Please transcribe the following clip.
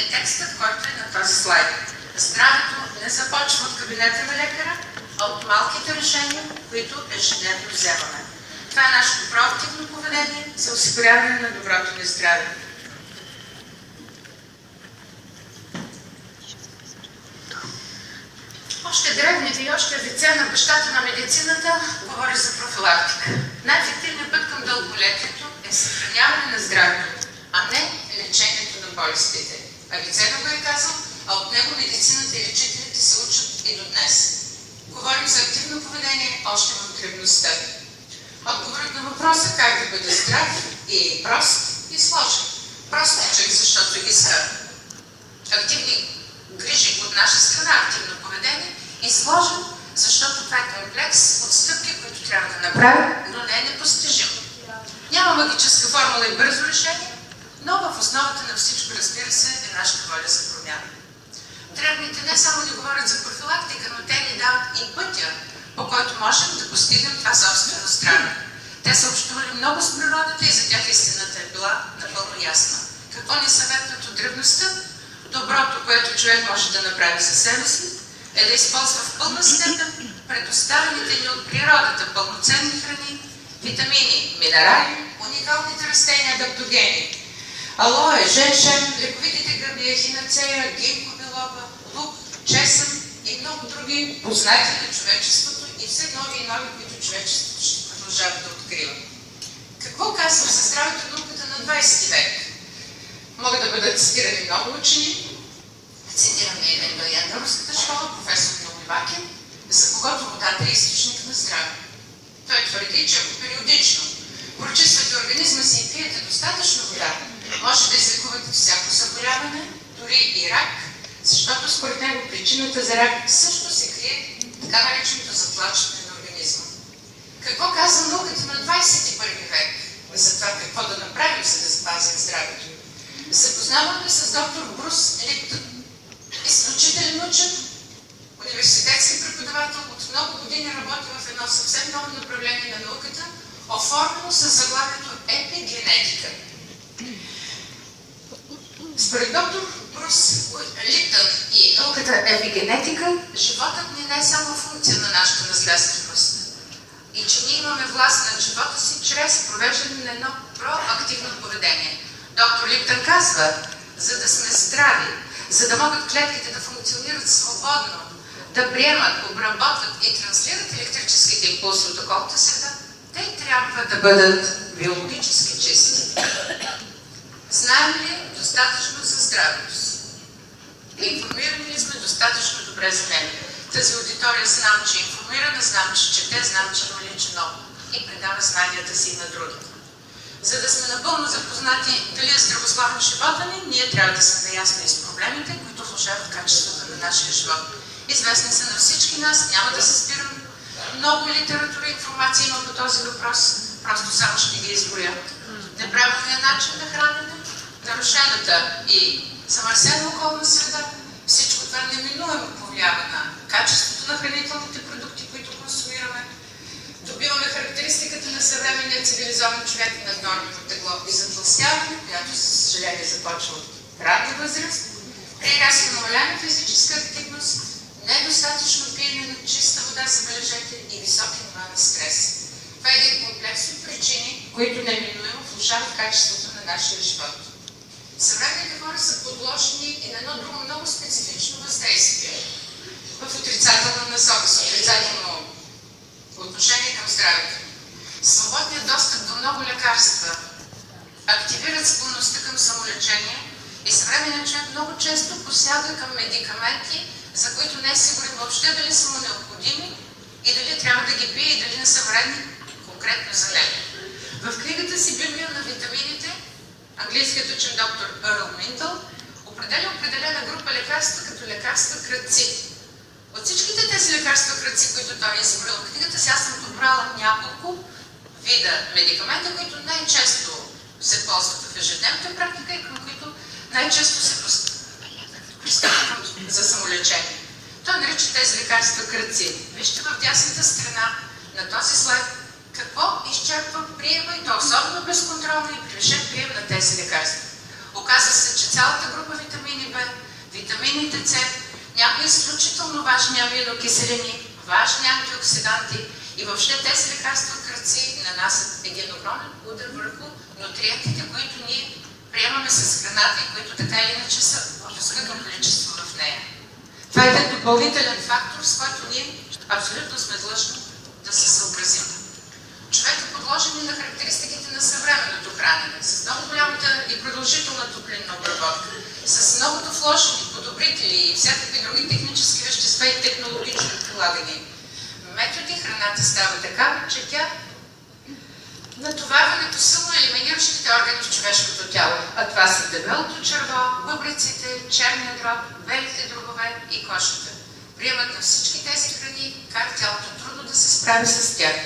е текстът, който е на този слайд. Здравето не започва от кабинета на лекаря, а от малките решения, които ежедневно вземаме. Това е нашето проактивно поведение за осигуряване на доброто ни здраве. Още древните и още лице на бащата на медицината говори за профилактика. Най-ефективният път към дълголетието е съхраняване на здравето, а не лечението на болестите. Авиценна го е казал, а от него медицината и лечителите се учат и до днес. Говорим за активно поведение още в древността. Отговорът на въпроса как да бъде здрав е прост и сложен. Простичък, защото иска активни грижи от наша страна, активно поведение, и сложен, защото това е комплекс от стъпки, които трябва да направим, но не е непостижим. Няма магическа формула и бързо решение, но в основата на всичко, разбира се, е нашата воля за промяна. Древните не само ни говорят за профилактика, но те ни дават и пътя, по който можем да постигнем това собствено здраве. Те са общували много с природата и за тях истината е била напълно ясна. Какво ни съветват от древността? Доброто, което човек може да направи за себе си, е да използва в пълна степен предоставените ни от природата пълноценни храни, витамини, минерали, уникалните растения, адаптогени, алоe, жешен, лековитите гърби, ехинацея, гинко белоба, лук, чесън и много други познати на човечеството и все нови и нови, които човечеството ще продължава да открива. Какво казвам за здравето науката на 20 век? Могат да бъдат цитирани много учени. Цитирам един вариант на руската школа, професор Новивакин, за когото водата е източник на здраве. Той твърди, че ако периодично прочиствате организма си и пиете достатъчно вода, може да излекувате всяко заболяване, дори и рак, защото според него причината за рак също се крие така нареченото затлачване на организма. Какво казва науката на 21 век за това какво да направим, за да запазим здравето? Запознаваме с доктор Брус Липтън. Изключителен учен, университетски преподавател, от много години работи в едно съвсем ново направление на науката, оформено с заглавието епигенетика. Според доктор Брус Липтън и науката епигенетика, животът ни не е само функция на нашата наследственост и че ние имаме власт над живота си чрез провеждане на едно проактивно поведение. Доктор Липтън казва, за да сме здрави, за да могат клетките да функционират свободно, да приемат, обработват и транслират електрическите импулси от околната среда, те трябва да бъдат биологически чисти. Знаем ли достатъчно за здравето си? Информирани ли сме достатъчно добре за него? Тази аудитория знам, че е информирана, знам, че чете, знам, че има личен опит и предава знанията си на другите. За да сме напълно запознати дали е здравословен живота ни, ние трябва да сме наясни с проблемите, които влошават качеството на нашия живот. Известни са на всички нас, няма да се спирам. Много литература и информация има по този въпрос, просто само ще ги изброя. Неправилният начин на хранене, нарушената и замърсена околна среда, всичко това неминуемо повлиява на качеството на хранителните продукти, които консумираме. Добиваме характеристиката на съвременния цивилизован човек над нормето тегло и затлъстяване, която, за съжаление, започва от ранна възраст, при рязко намаляна физическа активност, недостатъчно пиене на чиста вода, забележете, и високи нива на стрес. Това е един комплекс от причини, които неминуемо влошават качеството на нашия живот. Съвременните хора са подложени и на едно друго много специфично въздействие в отрицателна насока, с отрицателно отношение към здравето. Свободният достъп до много лекарства активират склонността към самолечение и съвременният човек много често посяга към медикаменти, за които не е сигурен въобще дали са му необходими и дали трябва да ги пие и дали не са вредни конкретно за него. В книгата си Библия на витамините, английският учен доктор Ерл Минтъл определя определена група лекарства като лекарства крадци. От всичките тези лекарства крадци, които той е избрал в книгата си, аз съм подбрала няколко вида медикамента, които най-често се ползват в ежедневната практика и към които най-често се пристъпва за самолечение. Той нарича тези лекарства крадци. Вижте в дясната страна на този слайд какво изчерпва приема, и то особено безконтролно и превишен прием на тези лекарства. Оказва се, че цялата група витамини, В, витамините С, някои изключително важни аминокиселини, важни антиоксиданти и въобще тези лекарства кръци нанасят един огромен удар върху нутриентите, които ние приемаме с храната и които така или иначе са в изключително количество в нея. Това е един допълнителен фактор, с който ние абсолютно сме длъжни да се съобразим. Човек е подложен и на характеристиките на съвременното хранене, с много голямата и продължителна топлинна обработка, с многото вложени подобрители и всякакви други технически вещества и технологично прилагани методи. Храната става така, че тя натоварването силно елиминиращите органи в човешкото тяло, а това са дебелото черво, бъбреците, черния дроб, белите дробове и кожата. Приемат на всички тези храни кара тялото трудно да се справи с тях.